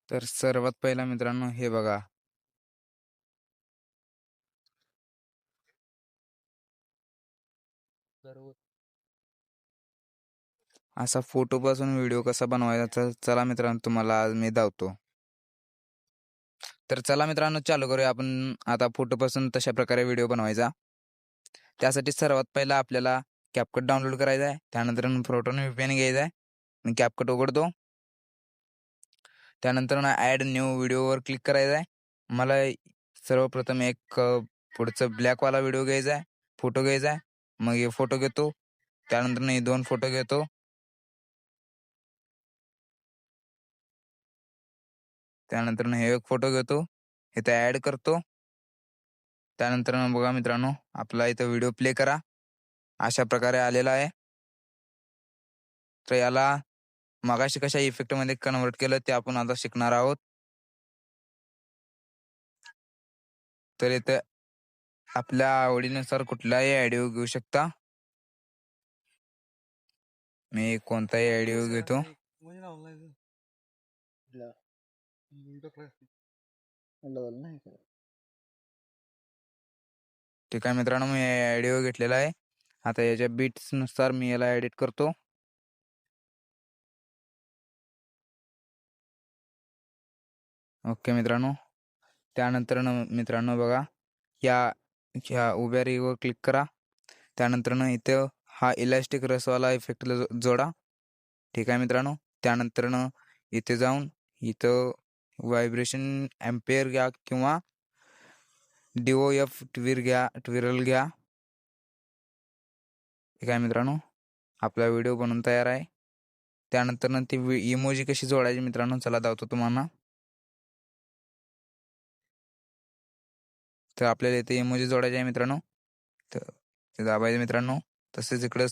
तर सर्वात पहिला मित्रांनो हे बघा. बरोबर. असा फोटोपासून व्हिडिओ कसा बनवायचा तर चला मित्रांनो तुम्हाला आज मी दावतो. तर चला मित्रांनो चालू करूया आपण आता फोटोपासून तशा प्रकारे व्हिडिओ बनवायचा. त्यासाठी सर्वात पहिला आपल्याला CapCut डाउनलोड करायचा आहे. त्यानंतर Proton VPN घ्यायचा आहे. मी CapCut उघडतो. त्यानंतर ॲड न्यू व्हिडिओवर क्लिक करायचं आहे. मला सर्वप्रथम एक पुढचं ब्लॅकवाला व्हिडिओ घ्यायचा आहे, फोटो घ्यायचा आहे. मग हे फोटो घेतो. त्यानंतर हे 2 फोटो घेतो. त्यानंतर हे एक फोटो घेतो. इथे ॲड करतो. त्यानंतर बघा मित्रांनो, आपला इथं व्हिडिओ प्ले करा. अशा प्रकारे आलेला आहे. तर याला मगाशी कशा इफेक्टमध्ये कन्व्हर्ट केलं ते आपण आता शिकणार आहोत. तर इथे आपल्या आवडीनुसार कुठलाही ऑडिओ घेऊ शकता. मी कोणताही ऑडिओ घेतो. ठीक आहे मित्रांनो, मी ऑडिओ घेतलेला आहे. आता याच्या बीट्सनुसार मी याला एडिट करतो. ओके मित्रांनो. त्यानंतर मित्रांनो बघा, या ह्या उभ्या रेघेवर क्लिक करा. त्यानंतर इथं हा इलास्टिक रसवाला इफेक्टला जोडा. ठीक आहे मित्रांनो. त्यानंतर इथे जाऊन इथं व्हायब्रेशन एम्पेअर घ्या किंवा DOF ट्विरल घ्या. ठीक आहे मित्रांनो. आपला व्हिडिओ बनवून तयार आहे. त्यानंतर ती इमोजी कशी जोडायची मित्रांनो चला दावतो तुम्हाला. तर आपल्याला इथे इमोजी जोडायचे आहे मित्रांनो. तर ते दाबायचं मित्रांनो. तसेच इकडं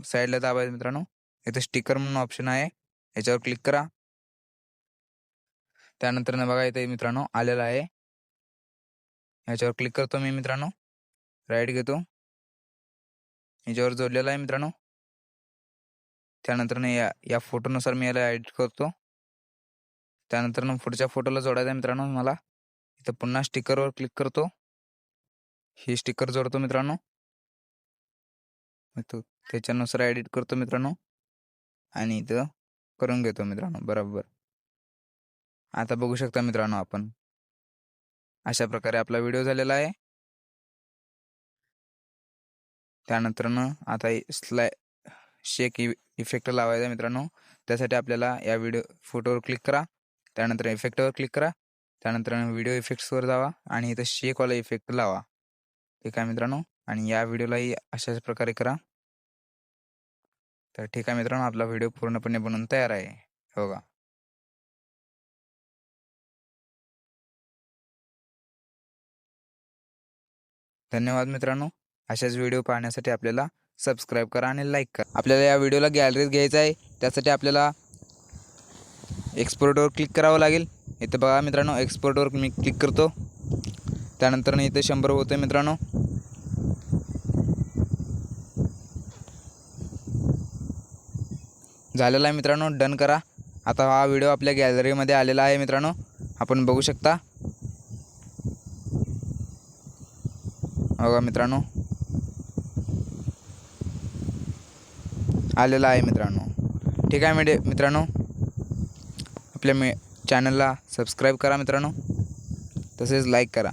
साईडला दाबायचं मित्रांनो. इथे स्टिकर म्हणून ऑप्शन आहे. याच्यावर क्लिक करा. त्यानंतर बघा इथे मित्रांनो आलेला आहे. याच्यावर क्लिक करतो मी मित्रांनो. राईट घेतो. याच्यावर जोडलेला आहे मित्रांनो. त्यानंतर या फोटोनुसार मी याला एडिट करतो. त्यानंतर पुढच्या फोटोला जोडायचा आहे मित्रांनो मला. इथं पुन्हा स्टिकरवर क्लिक करतो. ही स्टिकर जोडतो मित्रांनो. त्याच्यानुसार एडिट करतो मित्रांनो आणि इथं करून घेतो मित्रांनो बरोबर. आता बघू शकता मित्रांनो आपण अशा प्रकारे आपला व्हिडिओ झालेला आहे. त्यानंतर आता शेक इफेक्ट लावायचा मित्रांनो. त्यासाठी आपल्याला या फोटोवर क्लिक करा. त्यानंतर इफेक्टवर क्लिक करा. त्यानंतर व्हिडिओ इफेक्ट्सवर जावा आणि इथं शेकवाला इफेक्ट लावा. ठीक आहे मित्रांनो. आणि या व्हिडिओलाही अशाच प्रकारे करा. तर ठीक आहे मित्रांनो, आपला व्हिडिओ पूर्णपणे बनवून तयार आहे. हो का. धन्यवाद मित्रांनो. अशाच व्हिडिओ पाहण्यासाठी आपल्याला सबस्क्राईब करा आणि लाईक करा. आपल्याला या व्हिडिओला गॅलरीत घ्यायचा आहे. त्यासाठी आपल्याला एक्सपोर्टवर क्लिक करावं लागेल. इथं बघा मित्रांनो, एक्सपोर्टवर मी क्लिक करतो. त्यानंतर इथे 100 होतं मित्रांनो. झालेला आहे मित्रांनो. डन करा. आता हा व्हिडिओ आपल्या गॅलरीमध्ये आलेला आहे मित्रांनो. आपण बघू शकता. बघा मित्रांनो आलेला आहे मित्रांनो. ठीक आहे मित्रांनो, आपल्या चॅनलला सबस्क्राईब करा मित्रांनो. तसेच लाईक करा.